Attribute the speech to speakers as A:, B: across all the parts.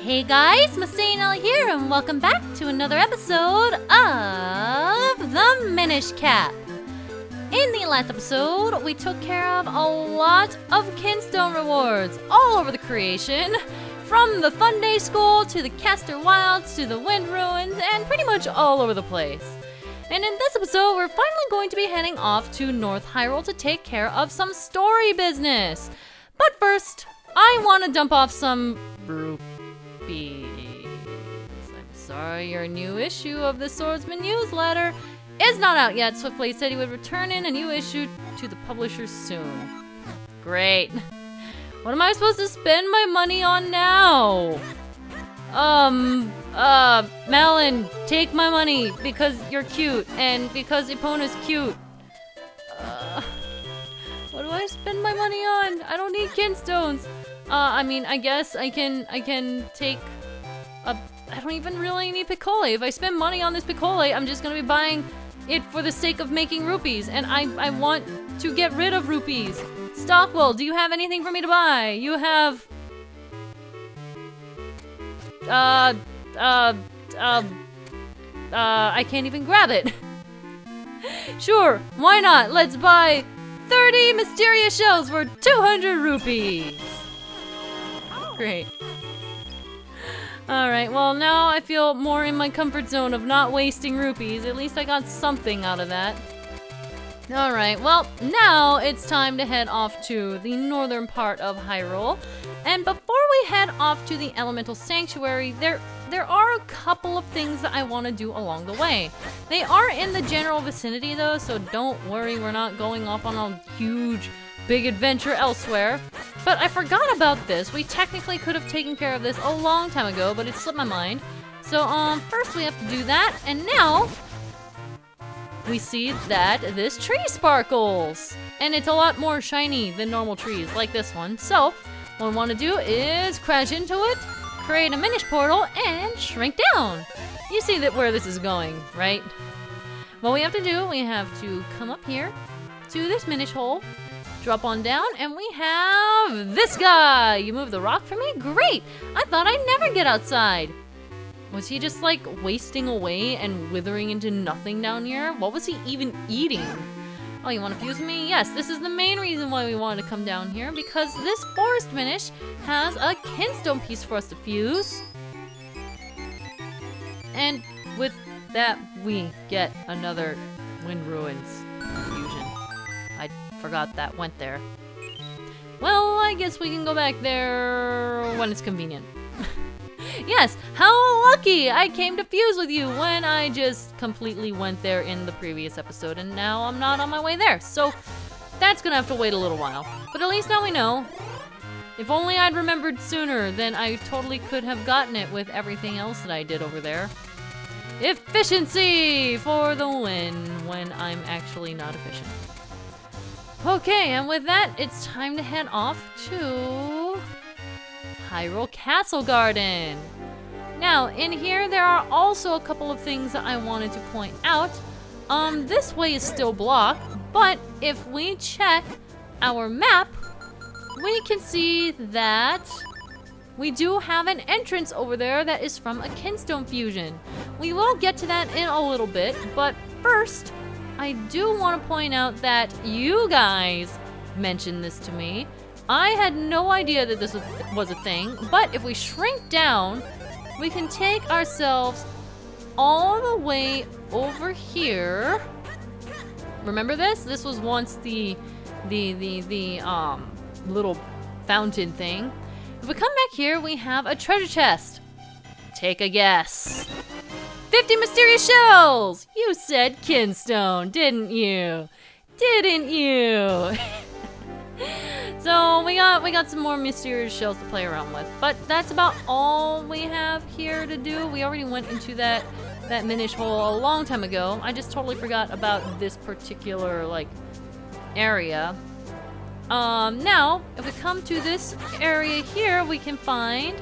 A: Hey guys, MasaeAnela here, and welcome back to another episode of the Minish Cap. In the last episode, we took care of a lot of Kinstone rewards all over the creation, from the Fun Day School to the Caster Wilds to the Wind Ruins, and pretty much all over the place. And in this episode, we're finally going to be heading off to North Hyrule to take care of some story business. But first, I want to dump off some rupees. I'm sorry, your new issue of the Swordsman newsletter is not out yet. Swiftblade said he would return in a new issue to the publisher soon. Great. What am I supposed to spend my money on now? Malin, take my money because you're cute and because Epona's cute. What do I spend my money on? I don't need kinstones. I mean, I guess I can take a... I don't even really need Piccole. If I spend money on this Piccole, I'm just gonna be buying it for the sake of making rupees, and I want to get rid of rupees. Stockwell, do you have anything for me to buy? You have... I can't even grab it. Sure, why not? Let's buy 30 mysterious shells for 200 rupees. Great. Alright, well now I feel more in my comfort zone of not wasting rupees. At least I got something out of that. Alright, well now it's time to head off to the northern part of Hyrule. And before we head off to the Elemental Sanctuary, there are a couple of things that I want to do along the way. They are in the general vicinity though, so don't worry, we're not going off on a huge, big adventure elsewhere. But I forgot about this. We technically could have taken care of this a long time ago, but it slipped my mind. So first we have to do that, and now we see that this tree sparkles. And it's a lot more shiny than normal trees, like this one. So what we want to do is crash into it, create a Minish portal, and shrink down. You see that where this is going, right? What we have to do, we have to come up here to this Minish hole, drop on down, and we have this guy. You move the rock for me? Great! I thought I'd never get outside. Was he just like wasting away and withering into nothing down here? What was he even eating? Oh, you want to fuse with me? Yes, this is the main reason why we wanted to come down here, because this forest Minish has a kinstone piece for us to fuse. And with that, we get another Wind Ruins fusion. I forgot that went there. Well, I guess we can go back there when it's convenient. Yes, how lucky! I came to fuse with you when I just completely went there in the previous episode, and now I'm not on my way there. So that's gonna have to wait a little while. But at least now we know. If only I'd remembered sooner, then I totally could have gotten it with everything else that I did over there. Efficiency for the win when I'm actually not efficient. Okay, and with that, it's time to head off to Hyrule Castle Garden. Now, in here, there are also a couple of things that I wanted to point out. This way is still blocked, but if we check our map, we can see that we do have an entrance over there that is from a Kinstone fusion. We will get to that in a little bit, but first, I do want to point out that you guys mentioned this to me. I had no idea that this was a thing, but if we shrink down, we can take ourselves all the way over here. Remember this? This was once the little fountain thing. If we come back here, we have a treasure chest. Take a guess. 50 mysterious shells! You said kinstone, didn't you? Didn't you? So we got some more mysterious shells to play around with, but that's about all we have here to do. We already went into that Minish hole a long time ago. I just totally forgot about this particular like area. Now if we come to this area here, we can find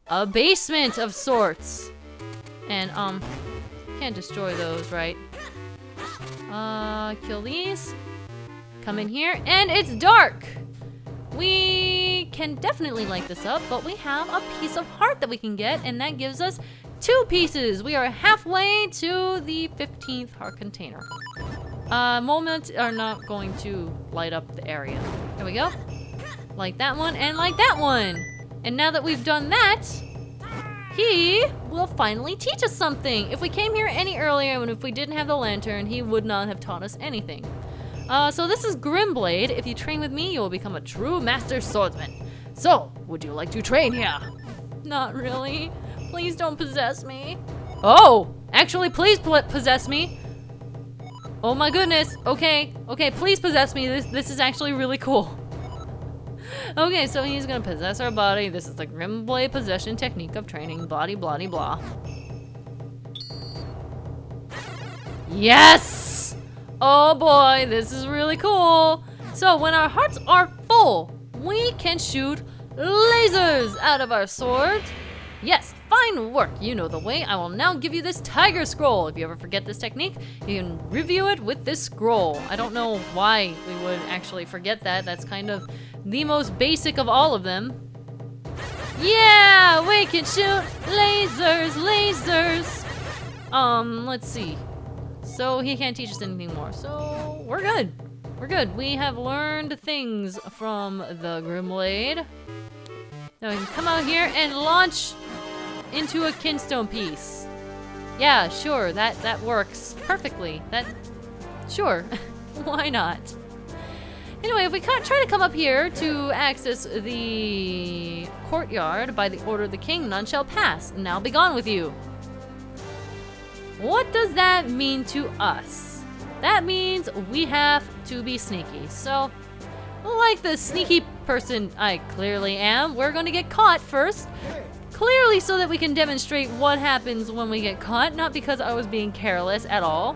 A: a basement of sorts, and can't destroy those, right? Kill these. Come in here, and it's dark. We we can definitely light this up, but we have a piece of heart that we can get, and that gives us 2 pieces. We are halfway to the 15th heart container. Moments are not going to light up the area. There we go. Like that one and like that one. And now that we've done that, he will finally teach us something. If we came here any earlier and if we didn't have the lantern, he would not have taught us anything. So this is Grimblade. If you train with me, you will become a true master swordsman. So, would you like to train here? Not really. Please don't possess me. Oh, actually, please possess me. Oh my goodness. Okay, please possess me. This is actually really cool. Okay, so he's gonna possess our body. This is the Grimblade possession technique of training. Blah, blah, blah. Yes! Oh boy, this is really cool. So when our hearts are full, we can shoot lasers out of our swords. Yes, fine work. You know the way. I will now give you this tiger scroll. If you ever forget this technique, you can review it with this scroll. I don't know why we would actually forget that. That's kind of the most basic of all of them. Yeah, we can shoot lasers. Let's see. So he can't teach us anything more. So we're good. We have learned things from the Grimblade. Now we can come out here and launch into a kinstone piece. Yeah, sure, that works perfectly. Sure, why not? Anyway, if we try to come up here to access the courtyard by the order of the king, none shall pass. Now be gone with you. What does that mean to us? That means we have to be sneaky. So, like the sneaky person I clearly am, we're going to get caught first. Clearly so that we can demonstrate what happens when we get caught, not because I was being careless at all.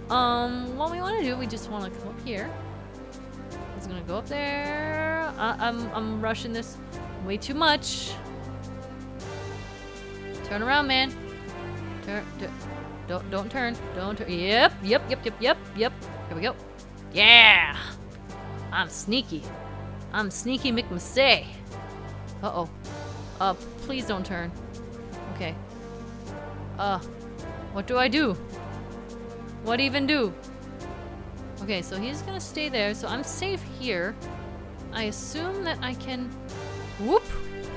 A: What we want to do, we just want to come up here. I was going to go up there. I'm rushing this way too much. Turn around, man. Don't turn. Yep. Here we go. Yeah! I'm sneaky. I'm sneaky McMasay. Uh-oh. Please don't turn. Okay. What do I do? What even do? Okay, so he's gonna stay there, so I'm safe here. I assume that I can... Whoop!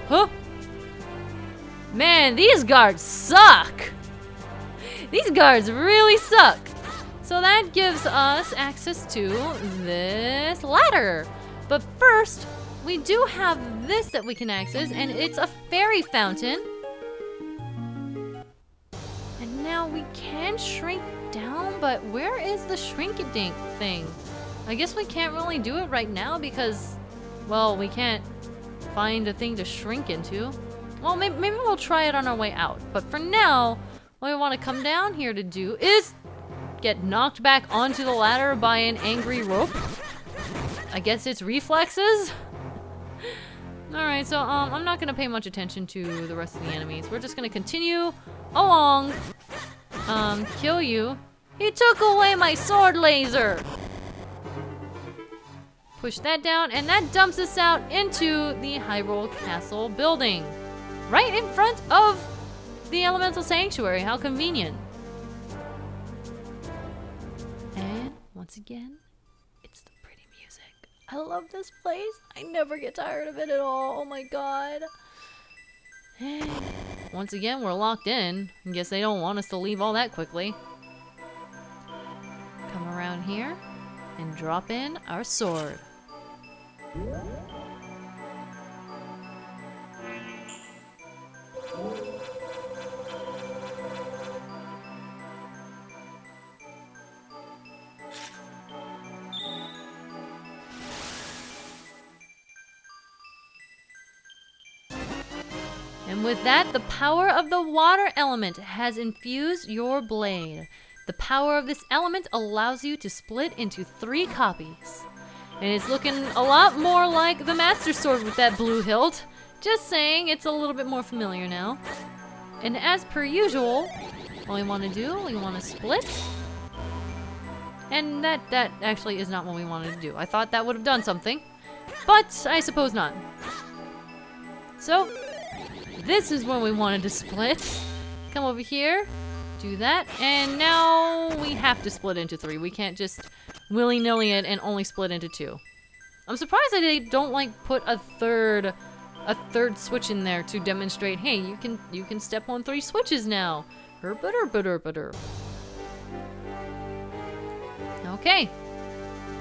A: Huh! Man, these guards suck! These guards really suck! So that gives us access to this ladder. But first, we do have this that we can access, and it's a fairy fountain. And now we can shrink down, but where is the shrink-a-dink thing? I guess we can't really do it right now because, well, we can't find a thing to shrink into. Well, maybe we'll try it on our way out. But for now, what we want to come down here to do is get knocked back onto the ladder by an angry rope. I guess it's reflexes. Alright, so I'm not gonna pay much attention to the rest of the enemies. We're just gonna continue along. Kill you. He took away my sword laser! Push that down, and that dumps us out into the Hyrule Castle building. Right in front of the Elemental Sanctuary. How convenient. And once again, it's the pretty music. I love this place. I never get tired of it at all. Oh my god. And once again, we're locked in. I guess they don't want us to leave all that quickly. Come around here and drop in our sword. And with that, the power of the water element has infused your blade. The power of this element allows you to split into 3 copies. And it's looking a lot more like the Master Sword with that blue hilt. Just saying, it's a little bit more familiar now. And as per usual, what we want to do, we want to split. And that actually is not what we wanted to do. I thought that would have done something. But I suppose not. So, this is where we wanted to split. Come over here, do that, and now we have to split into 3. We can't just willy-nilly it and only split into 2. I'm surprised that they don't like put a third switch in there to demonstrate, hey, you can step on 3 switches now. Okay.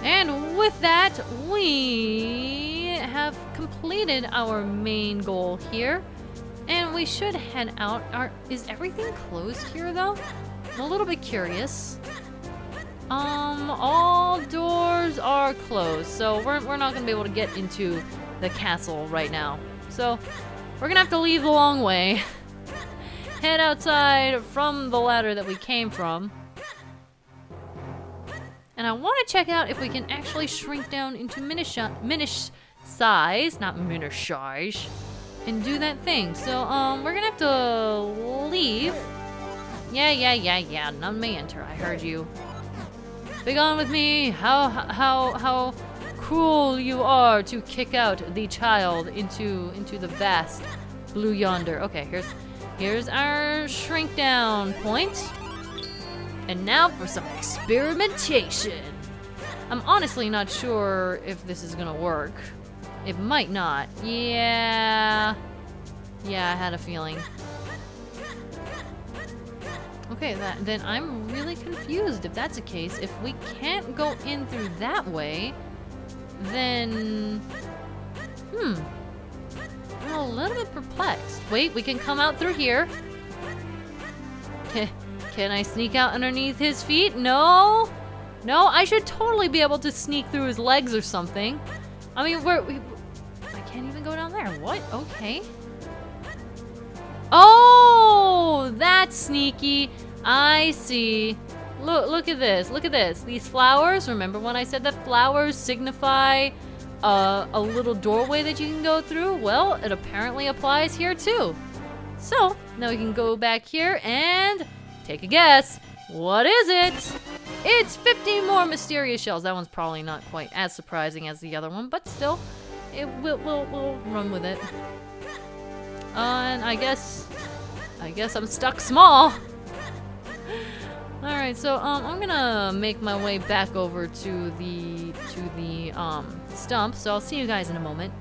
A: And with that, we have completed our main goal here. And we should head out. Is everything closed here, though? I'm a little bit curious. All doors are closed, so we're not gonna be able to get into the castle right now. So, we're gonna have to leave the long way. Head outside from the ladder that we came from. And I want to check out if we can actually shrink down into Minish size, not Minish size, and do that thing. So, we're gonna have to leave. Yeah, none may enter, I heard you. Begone with me, how cruel you are to kick out the child into the vast blue yonder. Okay, here's our shrink down point. And now for some experimentation. I'm honestly not sure if this is gonna work. It might not. Yeah, I had a feeling. Okay, then I'm really confused if that's the case. If we can't go in through that way, then... I'm a little bit perplexed. Wait, we can come out through here. Can I sneak out underneath his feet? No, I should totally be able to sneak through his legs or something. I mean, I can't even go down there. What? Okay. Oh, that's sneaky. I see. Look at this. Look at this. These flowers. Remember when I said that flowers signify a little doorway that you can go through? Well, it apparently applies here too. So now we can go back here and take a guess. What is it? It's 50 more mysterious shells. That one's probably not quite as surprising as the other one, but still, we'll run with it. And I guess I'm stuck small. All right, so I'm gonna make my way back over to the stump. So I'll see you guys in a moment.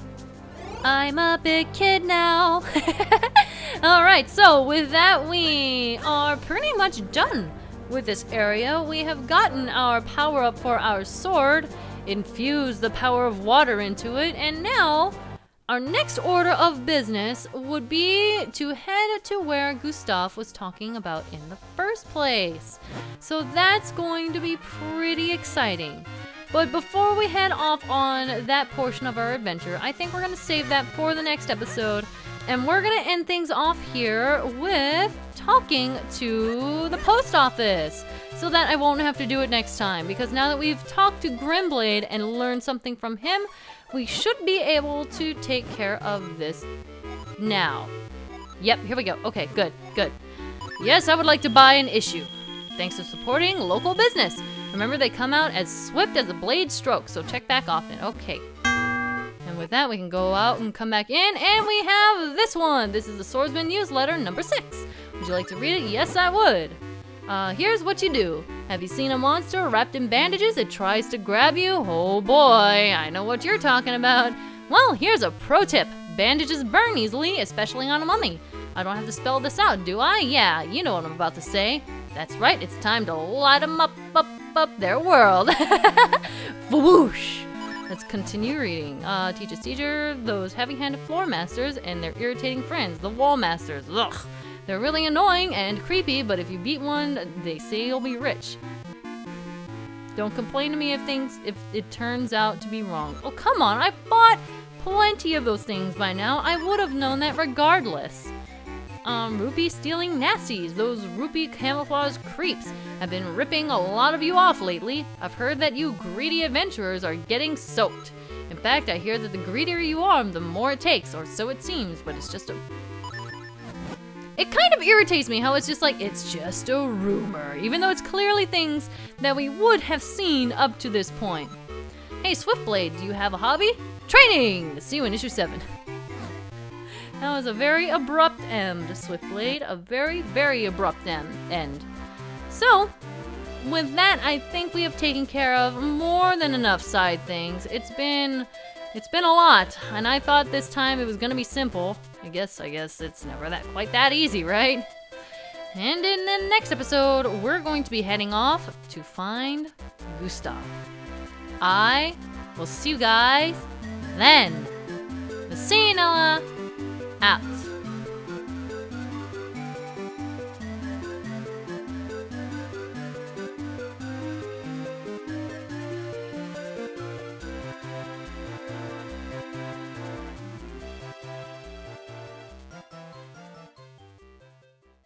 A: I'm a big kid now. Alright, so with that, we are pretty much done with this area. We have gotten our power up for our sword, infused the power of water into it, and now our next order of business would be to head to where Gustav was talking about in the first place. So that's going to be pretty exciting. But before we head off on that portion of our adventure, I think we're going to save that for the next episode. And we're going to end things off here with talking to the post office, so that I won't have to do it next time. Because now that we've talked to Grimblade and learned something from him, we should be able to take care of this now. Yep, here we go. Okay, good. Yes, I would like to buy an issue. Thanks for supporting local business. Remember, they come out as swift as a blade stroke, so check back often. Okay. And with that, we can go out and come back in, and we have this one. This is the Swordsman newsletter number 6. Would you like to read it? Yes, I would. Here's what you do. Have you seen a monster wrapped in bandages that tries to grab you? Oh boy, I know what you're talking about. Well, here's a pro tip. Bandages burn easily, especially on a mummy. I don't have to spell this out, do I? Yeah, you know what I'm about to say. That's right, it's time to light them up their world. Whoosh! Let's continue reading. Teacher, those heavy-handed floor masters and their irritating friends, the wall masters. Ugh. They're really annoying and creepy, but if you beat one, they say you'll be rich. Don't complain to me if it turns out to be wrong. Oh, come on, I've bought plenty of those things by now. I would have known that regardless. Rupee stealing nasties. Those rupee camouflage creeps have been ripping a lot of you off lately. I've heard that you greedy adventurers are getting soaked. In fact, I hear that the greedier you are, the more it takes, or so it seems, but it's just a... It kind of irritates me how it's just like, it's just a rumor, even though it's clearly things that we would have seen up to this point. Hey, Swiftblade, do you have a hobby? Training! See you in issue 7. That was a very abrupt end, Swiftblade. A very, very abrupt end. So, with that, I think we have taken care of more than enough side things. It's been a lot, and I thought this time it was gonna be simple. I guess it's never quite that easy, right? And in the next episode, we're going to be heading off to find Gustav. I will see you guys then. MasaeAnela out.